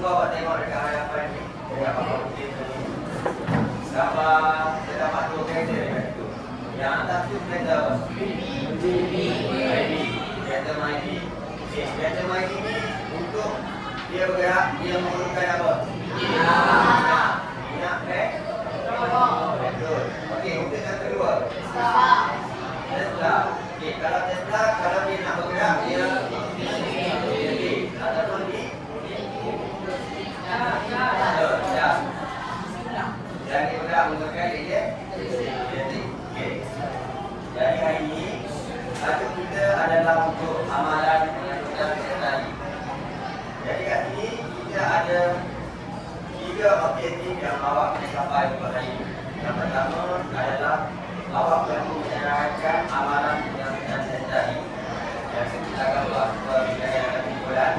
cuba awak tengok dekat hadapan ni. Dekat apa bukit tu. Gambar terdapat dua kereta dekat situ. Yang atas tu kereta apa? Mighty. Kereta Mighty. Okey, kereta Mighty ni untuk dia bergerak, dia memerlukan apa? Minyak betul. Okey, untuk yang kedua. Tesla. Okey, kalau Tesla, kalau dia nak bergerak, dia ataupun di dan dia bergerak menggunakan elektrik. Okey. Jadi hari ini tajuk kita adalah untuk amalan pengakutan sekretari. Jadi kat sini kita ada 3 objektif yang awak kena capai pada hari ini. Yang pertama adalah awak perlu menyerahkan amalan pengakutan sekretari yang kita akan buat perbincangan kesimpulan.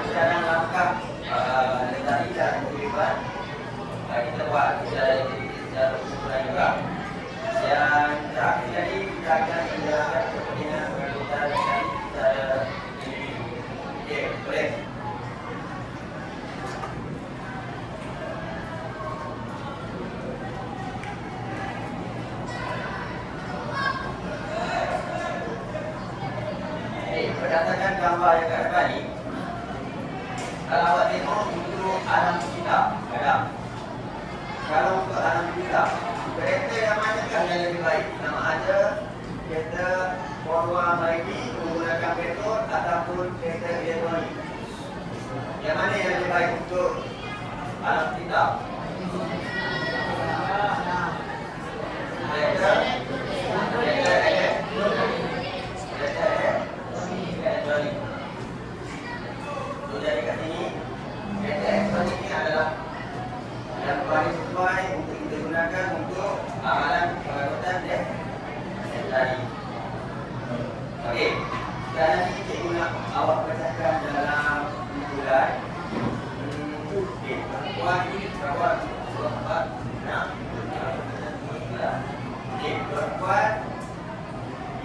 Dalam langkah sekretari dan kehidupan kita buat secara kesimpulan juga. Yang terakhir tadi kita akan menjelaskan kepentingan pengakutan sekretari secara individu. Okey, boleh. Berdasarkan gambar yang kat depan ni, kalau awak tengok untuk alam sekitar, kalau untuk alam sekitar, kereta yang manakah yang lebih baik? Sama ada kereta Volvo Mighty menggunakan petrol ataupun kereta elektronik. Yang mana yang lebih baik untuk alam sekitar? Kereta elektronik. Jadi kat sini, kereta elektronik ni adalah yang paling sesuai untuk kita gunakan untuk amalan pengakutan sekretari. Okey, sekarang ni cikgu nak awak bacakan dalam kumpulan. Okey, perempuan surah 4, 6. Okey, perempuan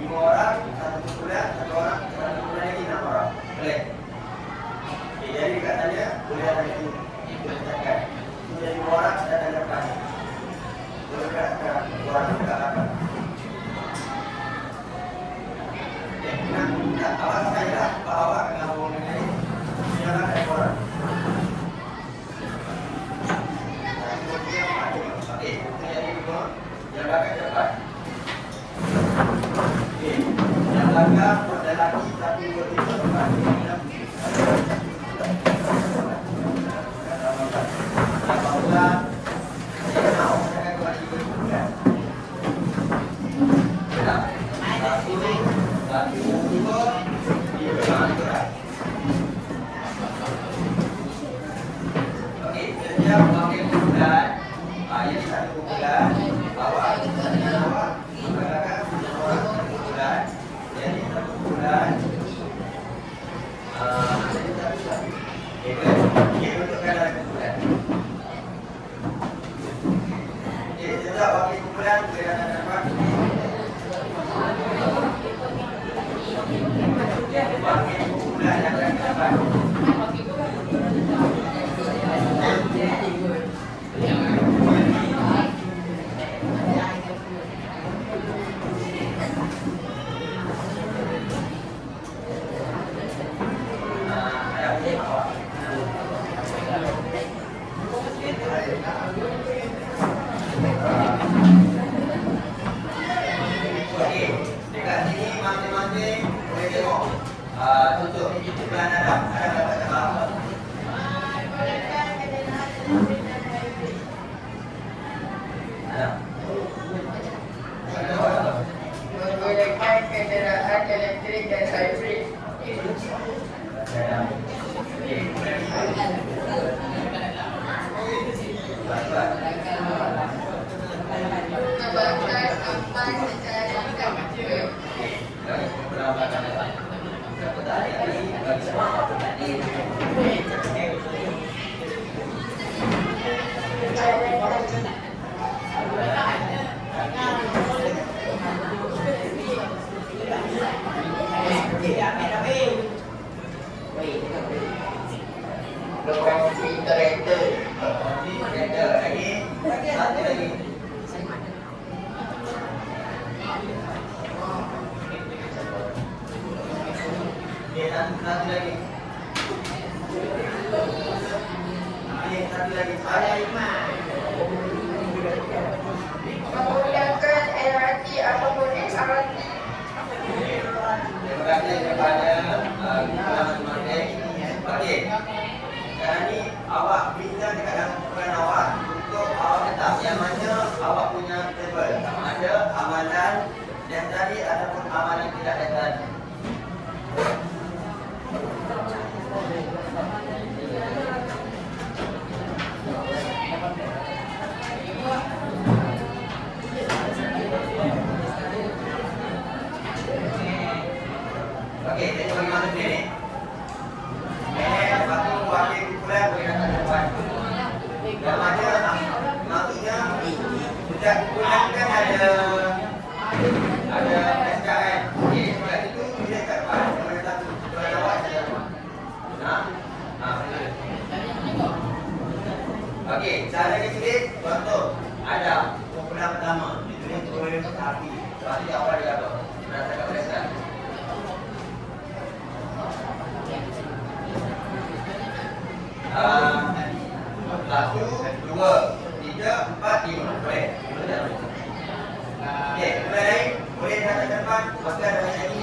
5 orang, 1 kumpulan, 1 orang, 1 kumpulan lagi 6 orang. Boleh? Okey, jadi kat sana boleh ada itu bacakan. Jadi 2 orang dan ada depan. Boleh kat orang dekat belakang. Nak awak saya bawa ke kampung ini. Jangan ada orang. Okey, jadi dua. Yang belakang cepat. Okey, yang belakang ada lagi 1, 2, 3, 4, 5, 6. Menggunakan kenderaan elektrik dan hybrid. Mengembangkan ampas secara komputer. Lokasi kereta. Lokasi kereta. Lagi. Satu lagi. Okey, satu lagi. Okey, satu lagi. Menggunakan LRT ataupun XRT. Terima kasih kepada masing-masing. Okey. Sekarang ni awak bincang dekat dalam kumpulan awak untuk awak letak yang mana awak punya table. Sama ada amalan yang tadi ataupun amalan tidak yang tadi. Okey, saya cuba bagi masuk sini. Lepas tu wakil kumpulan boleh datang ke depan. Yang mana maksudnya setiap kumpulan kan ada SKN. Okey, kat situ bila kat depan yang mana satu kumpulan awak saja. Okey, cara ditulis contoh ada kumpulan pertama ditulis tulis api. Lepas tu awal dia apa? Merasakan perasaan. Satu, dua, tiga, empat, lima. Boleh? Okey, kumpulan lain boleh datang ke depan. Maka ada lagi.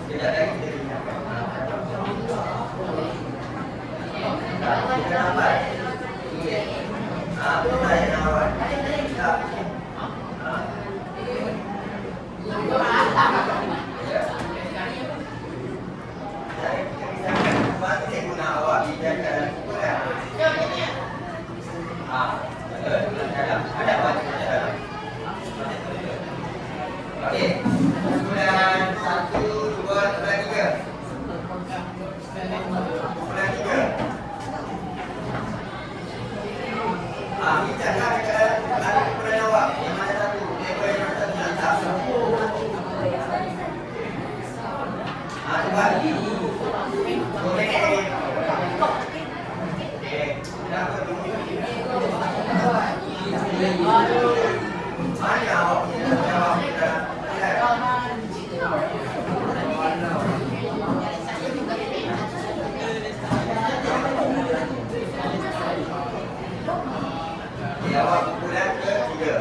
Sekejap lagi kita lihat. Kita nampak. Tulis. Kita yang awal. Tak. Masih guna awak bincang dalam kumpulan. Ada banyak dalam. Okey. Kumpulan 1, 2, 3. Kumpulan 3. Bincanglah dekat dalam kumpulan awak. Yang mana satu? Level yang mana satu yang tak. Cepat. Boleh ni. Kenapa dulu? Mana awak punya jawab kita? Jawab kumpulan ketiga.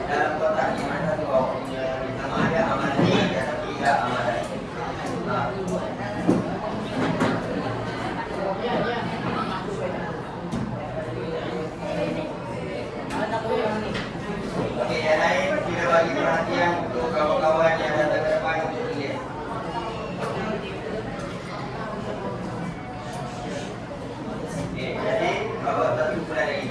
Dalam kotak ni mana tu awak punya sama ada amalan ni atau tidak amalan. Okey, yang lain kita bagi perhatian untuk kawan-kawan yang datang ke depan untuk tulis. Okey, jadi bawa satu kumpulan lagi.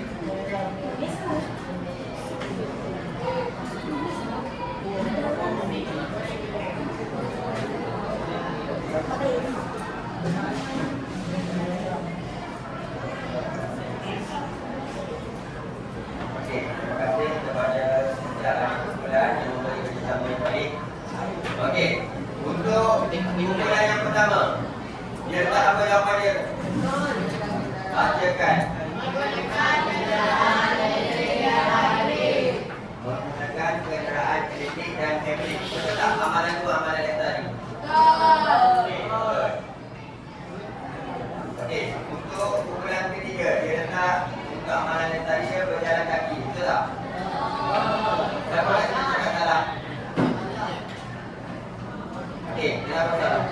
Okey, terima kasih kepada jalan kumpulan yang memberi kerjasama yang baik. Okey, untuk kumpulan yang pertama, dia letak apa jawapan dia? Bacakan. Menggunakan kenderaan elektrik dan hybrid. Betul tak amalan tu amalan yang tadi? Okey, betul. Okey, untuk kumpulan ketiga, dia letak untuk amalan yang tadi dia berjalan kaki. Betul tak? Siapa yang cakap salah? Okey, kenapa salah?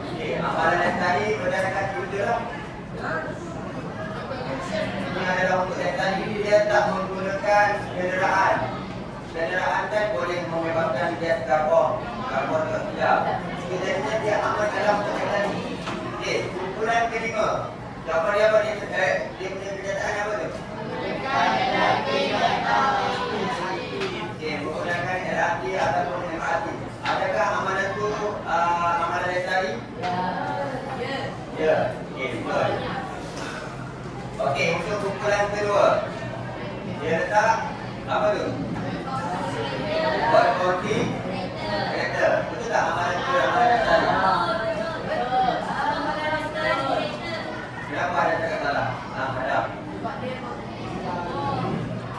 Okey, amalan yang tadi berjalan kaki betul tak? Ini adalah untuk yang tadi dia tak menggunakan kenderaan. Kenderaan kan karbon dioksida. Sebenarnya dia aman dalam perkataan ini. Okey, kumpulan kelima. Jawapan dia apa? Dia punya kenyataan apa tu? Okey, menggunakan LRT ataupun MRT. Adakah amalan tu amalan lestari? Ya. Okey, betul. Okey, untuk kumpulan kedua. Dia letak apa tu? Berkonti kereta. Betul tak amalan tu amalan lestari? Kenapa ada cakap salah? Ada.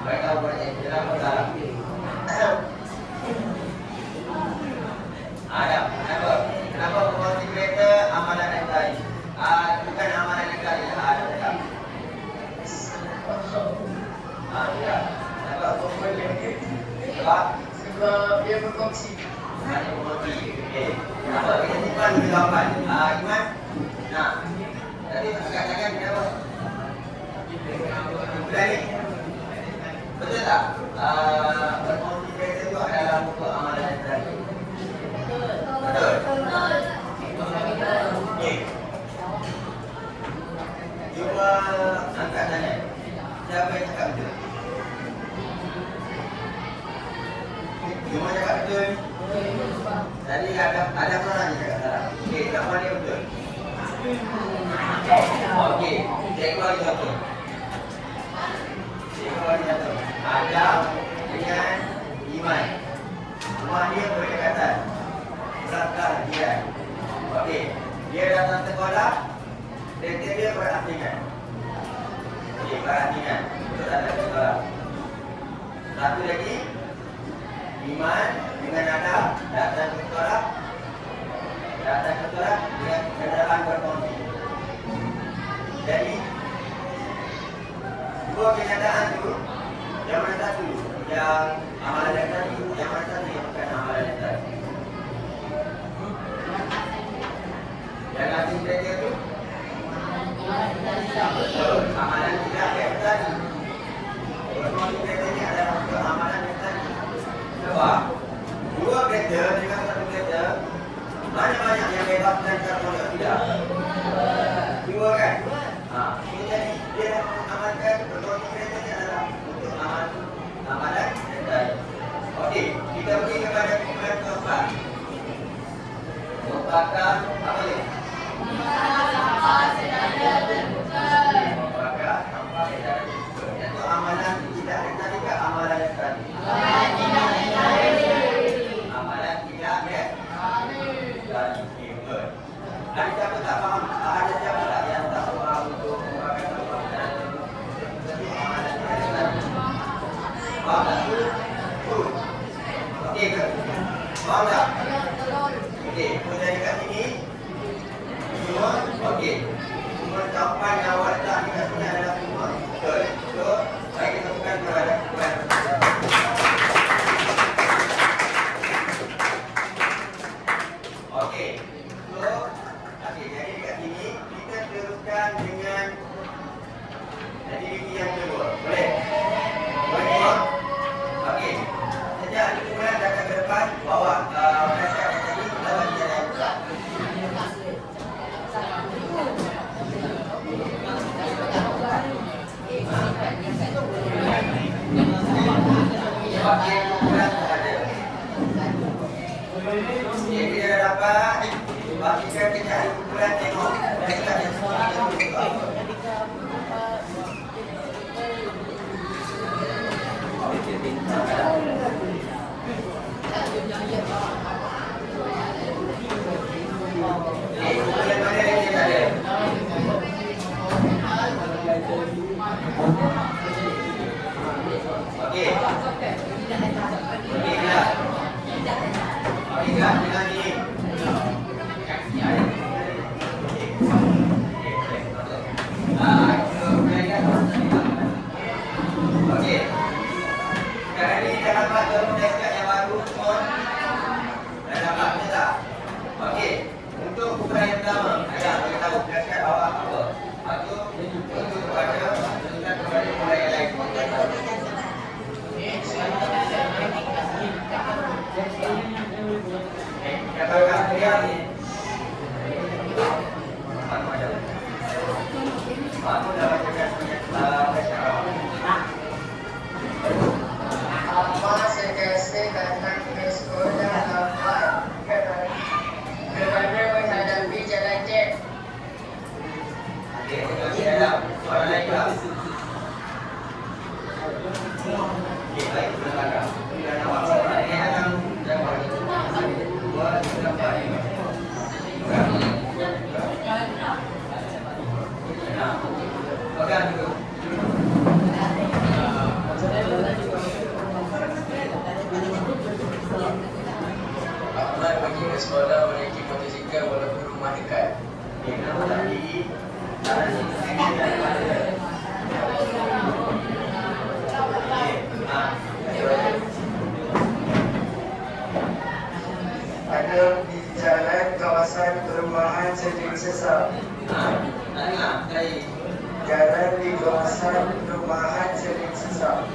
Baik tahu kenapa salah? Ada. Kenapa berkonti kereta amalan lestari? Bukan amalan lestari. Ada cakap. Ya. Sebab dia berkongsi. ada berkonti. Okey. Kenapa kita simpan dulu jawapan? Iman? Nah. Tadi katakan kenapa? Berani? Betul tak? Berkonti kereta itu adalah buku amalan lestari. Betul? Okey. Cuba angkat tangan. Siapa yang cakap betul? Cuma cakap betul. Tadi ada orang yang cakap salah. Okey, jawapan dia betul. Okey, cikgu ada satu. Cikgu ada satu. Adam dengan Iman. Rumah dia berdekatan. Belakang dia. Okey, dia datang sekolah. Kereta dia berasingan. Okey, berasingan. Betul datang ke sekolah. Satu lagi, Iman dengan Adam datang ke sekolah. Datang ke sekolah dengan kenderaan berkongsi. Jadi, dua kenyataan itu, yang mana satu yang amalan lestari, yang mana satu yang bukan amalan lestari. Yang asing kereta itu betul, amalan tidak lestari. Berkongsi kereta ini adalah untuk amalan lestari. Sebab dua kereta dengan satu kereta, banyak-banyak yang bebaskan karbon dioksida. Dua kan? Jadi dia dah mengamalkan berkongsi kereta ini adalah untuk amalan lestari. Okey, kita pergi kepada kumpulan keempat. Membakar apa dia? Membakar secara terbuka. Itu amalan tidak lestari ke amalan lestari? Amalan tidak lestari. Ada siapa tak faham? Ada siapa tak yang tak faham untuk membakar sampah secara terbuka? Amalan tidak lestari. Faham tak? Okey ke? Faham tak? Okey, kemudian dekat sini semua, okey. Semua jawapan yang awak letak dekat sini adalah semua betul. So, baik kita bukan kepada kumpulan. Okey. So, okey, jadi dekat sini kita teruskan dengan aktiviti yang kedua. Boleh? Boleh semua? Okey. Sejak hari kumpulan datang ke depan, bawa flashcard yang tadi, kita bagi jalan yang besar. Okey, kumpulan ada. Okey, kita dah dapat. Bagikan kita hari kumpulan tengok. Flashcard yang semua kita buka. Kumpulan mana yang kita ada? Okey. Okey, kelas. Okey, kelas dengan ini. Okey. Sekarang ni kita dapat kakak dia ni. Aku dah bacakan Amma sentiasa datang ke sekolah lambat kerana menghadapi jalan jet. Okey, kita ada soalan lain tak? Okey, baik, silakan. Kita nak buat soalan ini akan jawab. Dua, tiga, empat, lima. Pegang dulu. Ahmad pergi ke sekolah menaiki motosikal walaupun rumah dekat. Okey, nama tadi cara ni ada pada. Ada di jalan kawasan perumahan Seri Sesar. Jalan di kawasan perumahan Seri Sesar.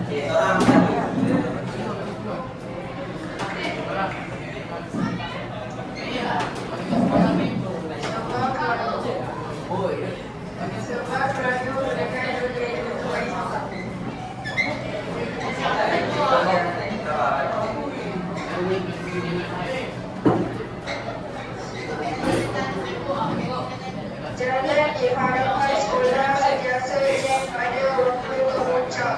Okey, seorang satu. Sebab radio mereka jalan di hadapan sekolah sentiasa jam pada waktu kemuncak.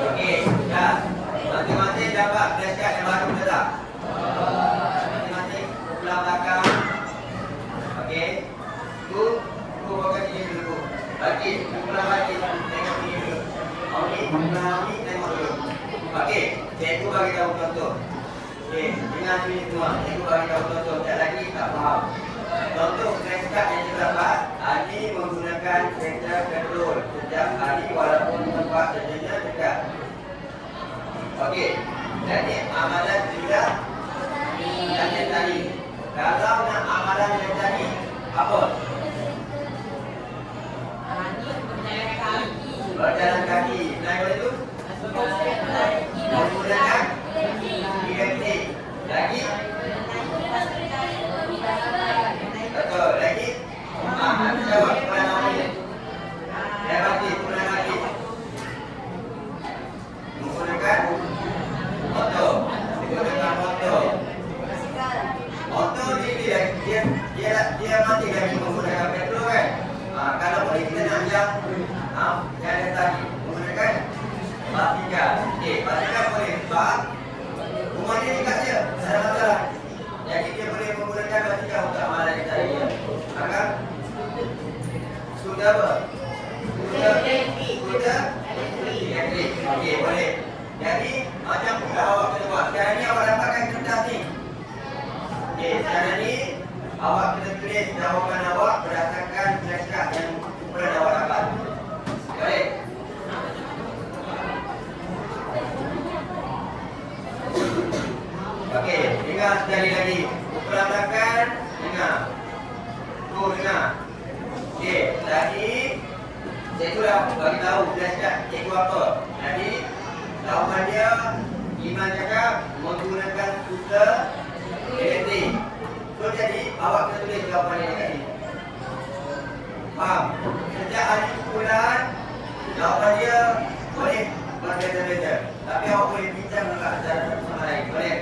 Okey, dah. Masing-masing dapat flashcard yang baru ke tak? Masing-masing pulang belakang. Okey. Tu bawa sini dulu. Bagi, pulang bagi. Tengok sini dulu. Okey, pulang ni tengok dulu. Okey, cikgu bagi tahu contoh. Okey, dengar sini semua. Cikgu bagi tahu contoh. Tak lagi tak faham. Contoh flashcard yang kita dapat, Ali menggunakan kereta petrol setiap hari walaupun tempat kerjanya dekat. Okey, jadi amalan sudah yang tadi. Kalau nak amalan yang tadi, apa? Berjalan kaki. Naik boleh tu? Menggunakan elektrik. Lagi? Betul. Lagi? Nanti jawab soalan awal. Lewati, pulang lagi. Menggunakan motor. Menggunakan motor. Motor ni dia mati lagi menggunakan petrol kan? Kalau boleh kita nak yang ada tadi menggunakan basikal. Okey, basikal boleh sebab rumah dia dekat je. Tak ada masalah. Jadi dia boleh menggunakan basikal untuk amalan yang tadi. Maka sudah apa? Sudah elektrik. Okey, boleh. Jadi macam pula awak kena buat. Sekarang ni awak dapatkan kertas ni. Okey, sekarang ni awak kena tulis jawapan awak berdasarkan flashcard yang kumpulan awak dapat. Boleh? Okey, dengar sekali lagi. Kumpulan belakang, dengar. Tu dengar. Okey, tadi cikgu dah bagi tahu flashcard cikgu apa. Tadi jawapan dia Iman cakap menggunakan skuter elektrik. So jadi awak kena tulis jawapan ini tadi. Faham? Sejak hari kumpulan jawapan dia boleh berbeza-beza. Tapi awak boleh bincang dengan cara sama lain. Boleh?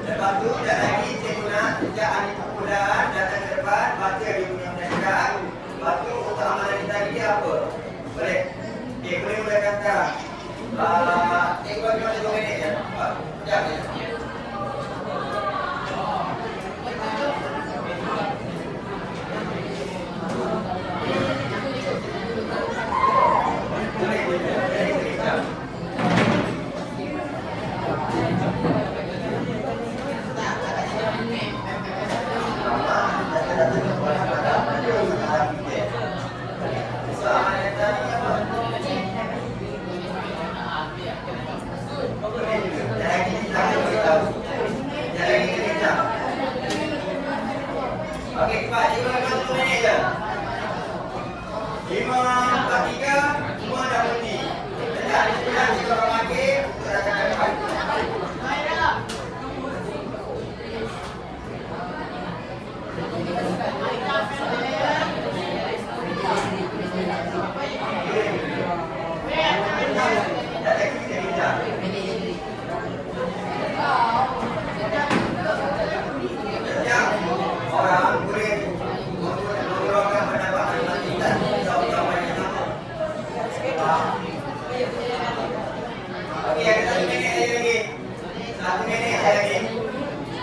Lepas tu sekejap lagi cikgu nak sejak hari kumpulan datang ke depan baca dia punya flashcard. Lepas tu untuk amalan kita dia apa? Boleh? Okey, boleh mulakan sekarang. Cikgu bagi masa 2 minit je. Sekejap je. Lagi 1 minit lagi.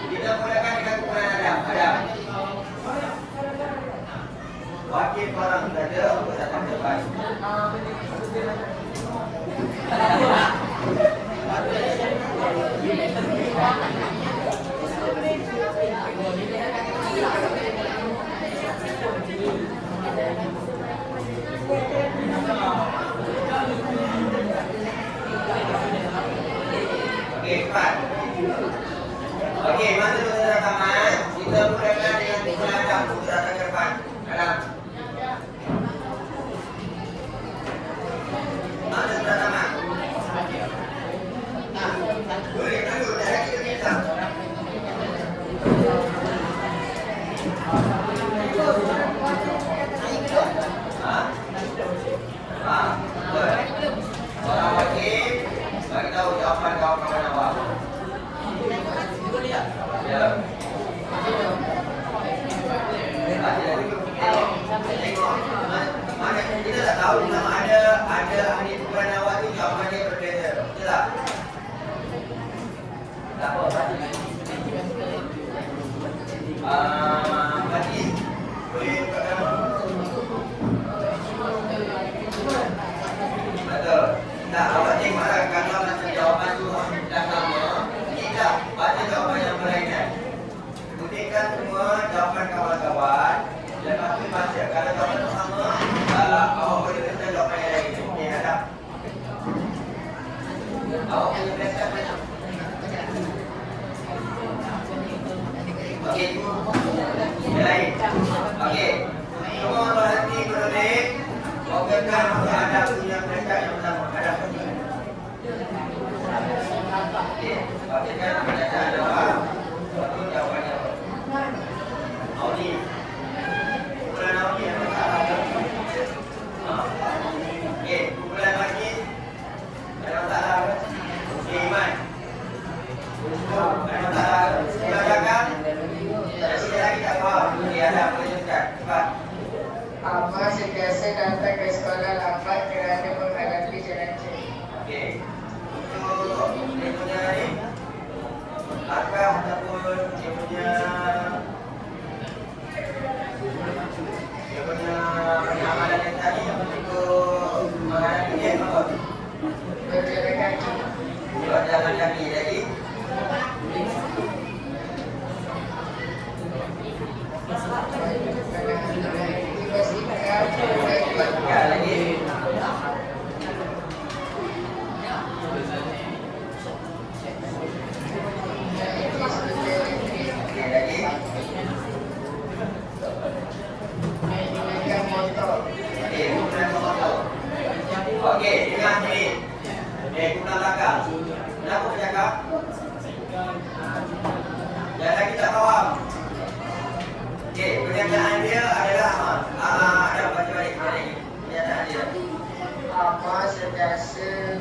Kita mulakan dengan kumpulan Adam. Adam. Wakil korang saja untuk datang depan. Okey, cepat. Okey, masa tu sudah tamat. Kita mulakan dengan kumpulan Adam untuk datang ke depan. Adam. Masa sudah tamat. Boleh, tunggu. Dah lagi kita minta. Betul. Orang wakil bagi tahu jawapan kawan-kawan awak. Ya. Tengok. Mana kita tak tahu nama ada ahli kumpulan awak tu jawapan dia berbeza. Betul tak? Tak apa. Berarti boleh buka betul. Tak, awak tengoklah kalau macam jawapan tu dah sama, kita baca jawapan yang berlainan. Kutipkan semua jawapan kawan-kawan. Lepas tu baca. Kalau jawapan tu sama, awak boleh minta jawapan yang lain. Okey, Adam. Awak punya biasa mana? Okey, yang lain. Okey. Semua berhenti berdiri. Fokuskan untuk Adam punya peringkat yang pertama. Adam. Okey, fokuskan peringkat jawab. Satu jawapannya apa? Audi. Kumpulan Audi yang salah. Okey, kumpulan lagi ada masalah ke? Okey, Iman. Ada masalah ke? Silakan. Ada sikit lagi tak faham. Okey, Adam boleh teruskan. Cepat. Amma sentiasa datang ke sekolah lambat kerana menghadapi jalan cek. Okey. Untuk dia punya ni langkah ataupun dia punya amalan yang tadi untuk menghadapi dia apa? Berjalan kaki. Berjalan kaki lagi. Ya, lagi. Okey, lagi. Okey, kumpulan motor. Okey, dengar sini. Kumpulan belakang. Kenapa bercakap? Yang lagi tak faham. Okey, pernyataan dia adalah ada baca balik. Pernyataan dia. Amma sentiasa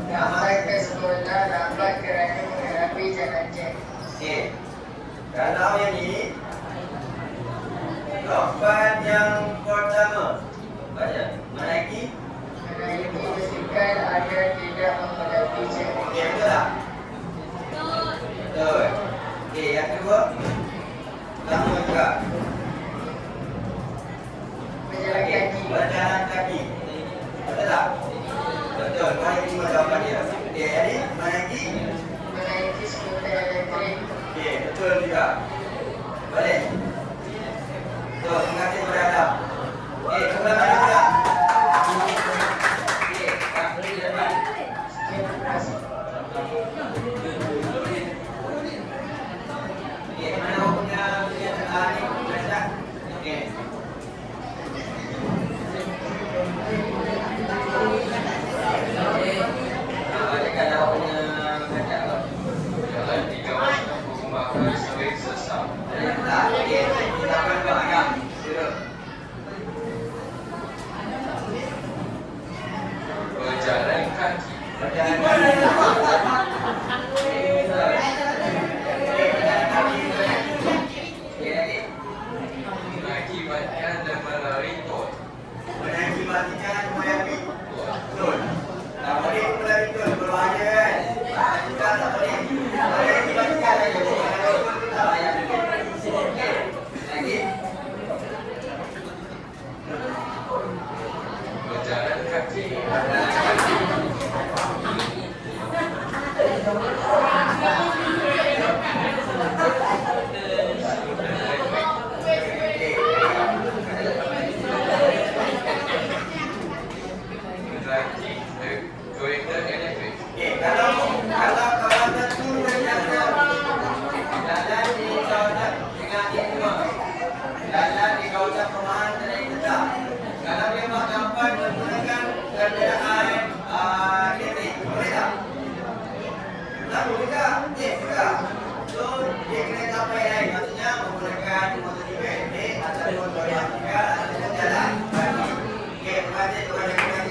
datang ke sekolah lambat kerana menghadapi jalan cek. Okey. Kalau yang ni jawapan yang pertama. Baca. Menaiki. Menaiki basikal agar tidak menghadapi cek. Okey, betul tak? Betul. Okey, yang kedua. Sama juga. Berjalan kaki. Berjalan kaki. Betul tak? Betul. Mana lima jawapan dia. Okey, jadi menaiki. Menaiki skuter elektrik. Okey, betul juga. Boleh. So, terima kasih kepada Adam. Okey, kumpulan mana pula? Okey, tak boleh dapat. Okey, mana awak punya ni? Baca. Okey. Bacakan awak punya baca apa? Jalan 3 rumah sawit sesam. Tak, okey. Kita akan buat Adam. Duduk. juga, juga. So, dia kena capai lain. Maksudnya menggunakan MotoGP ataupun Korea ataupun jalan kaki. Okey, terima kasih kepada kita.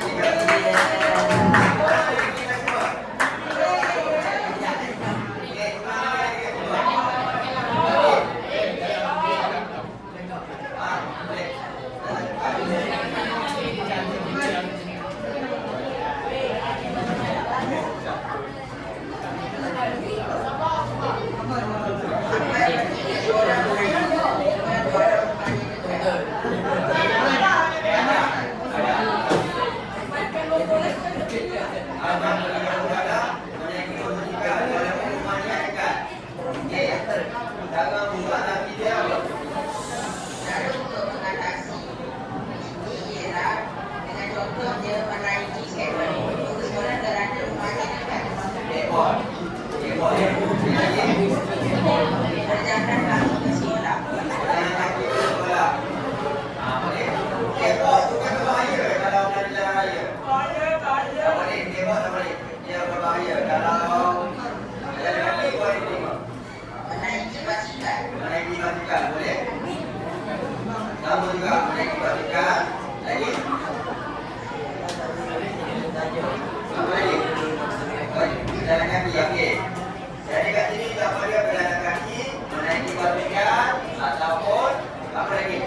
Jadi kat sini apa dia berjalan kaki, menaiki babikan ataupun apa lagi?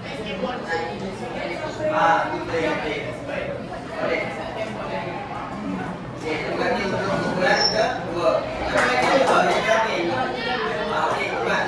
Itu boleh. Okey, terima kasih untuk ukuran kedua. Apa lagi? Boleh lagi. Okey, buat.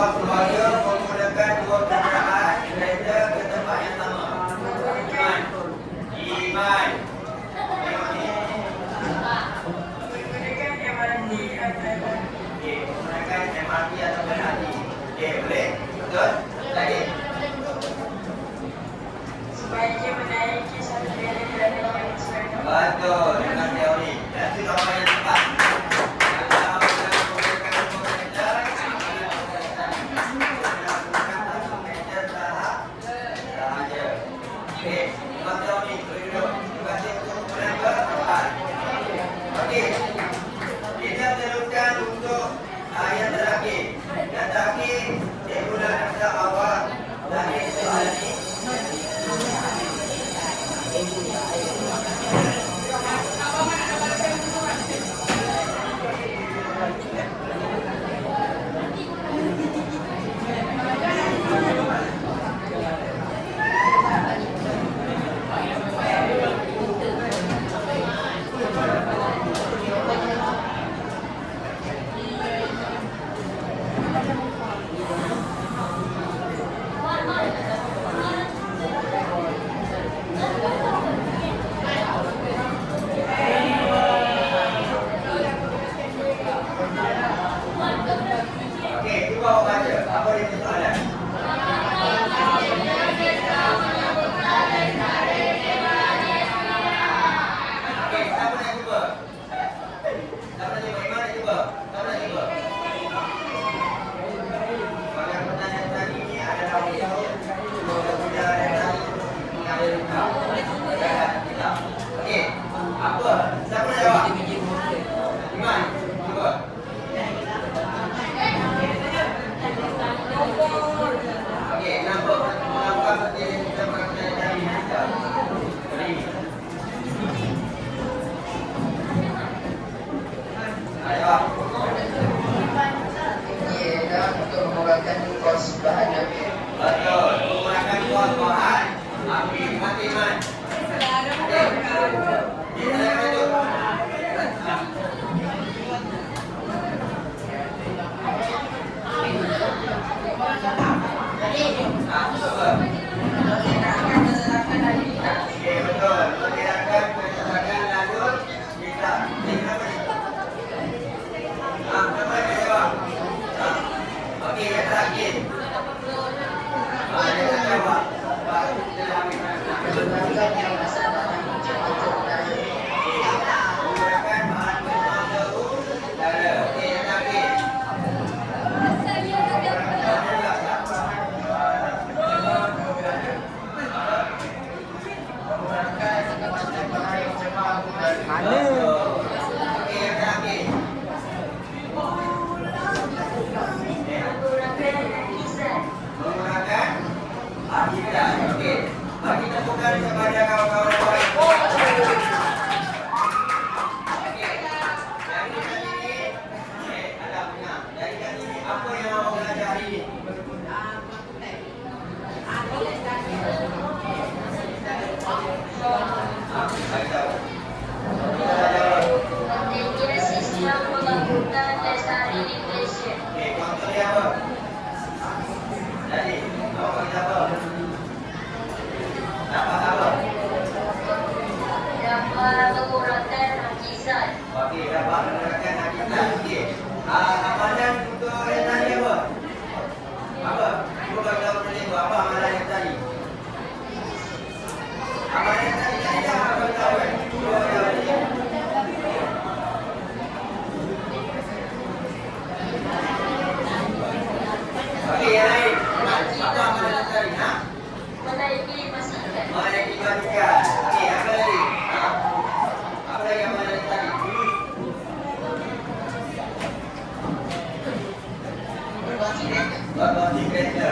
Keluarga menggunakan dua kenderaan kereta ke tempat yang sama. Iman. Tengok ni. Okey, menggunakan MRT atau LRT. Okey, boleh? Betul? Lagi? Sebaiknya menaiki satu kereta yang sesuai. Betul, dengan teori. Dan itu apa yang tepat. Mana? Okey, yang terakhir. Menggunakan akidah. Okey. Bagi tepukan kepada kawan-kawan yang baik. Okey. Jadi kali ini, ada benar. Jadi kali ini apa yang awak belajar hari ini? Bagi tahu. Pentingnya sistem pembangunan lestari Indonesia. Okey, contoh dia apa? Jadi, awak bagi apa? Dapat apa? Dapat mengurangkan hakikat. Okey, dapat menerangkan hakikat. Okey. Amalan untuk yang tadi apa? Apa? Cuba bagi tahu dulu apa amalan yang tadi? Amalan yang tadi dah bagi tahu kan? Cuba bagi tahu dulu. Okey, yang lain. Apa amalan yang tadi? Ha? Menaiki masyarakat. Amalan kebajikan. Okey, apa lagi? Ha? Apa lagi amalan yang tadi? Berbakti kereta.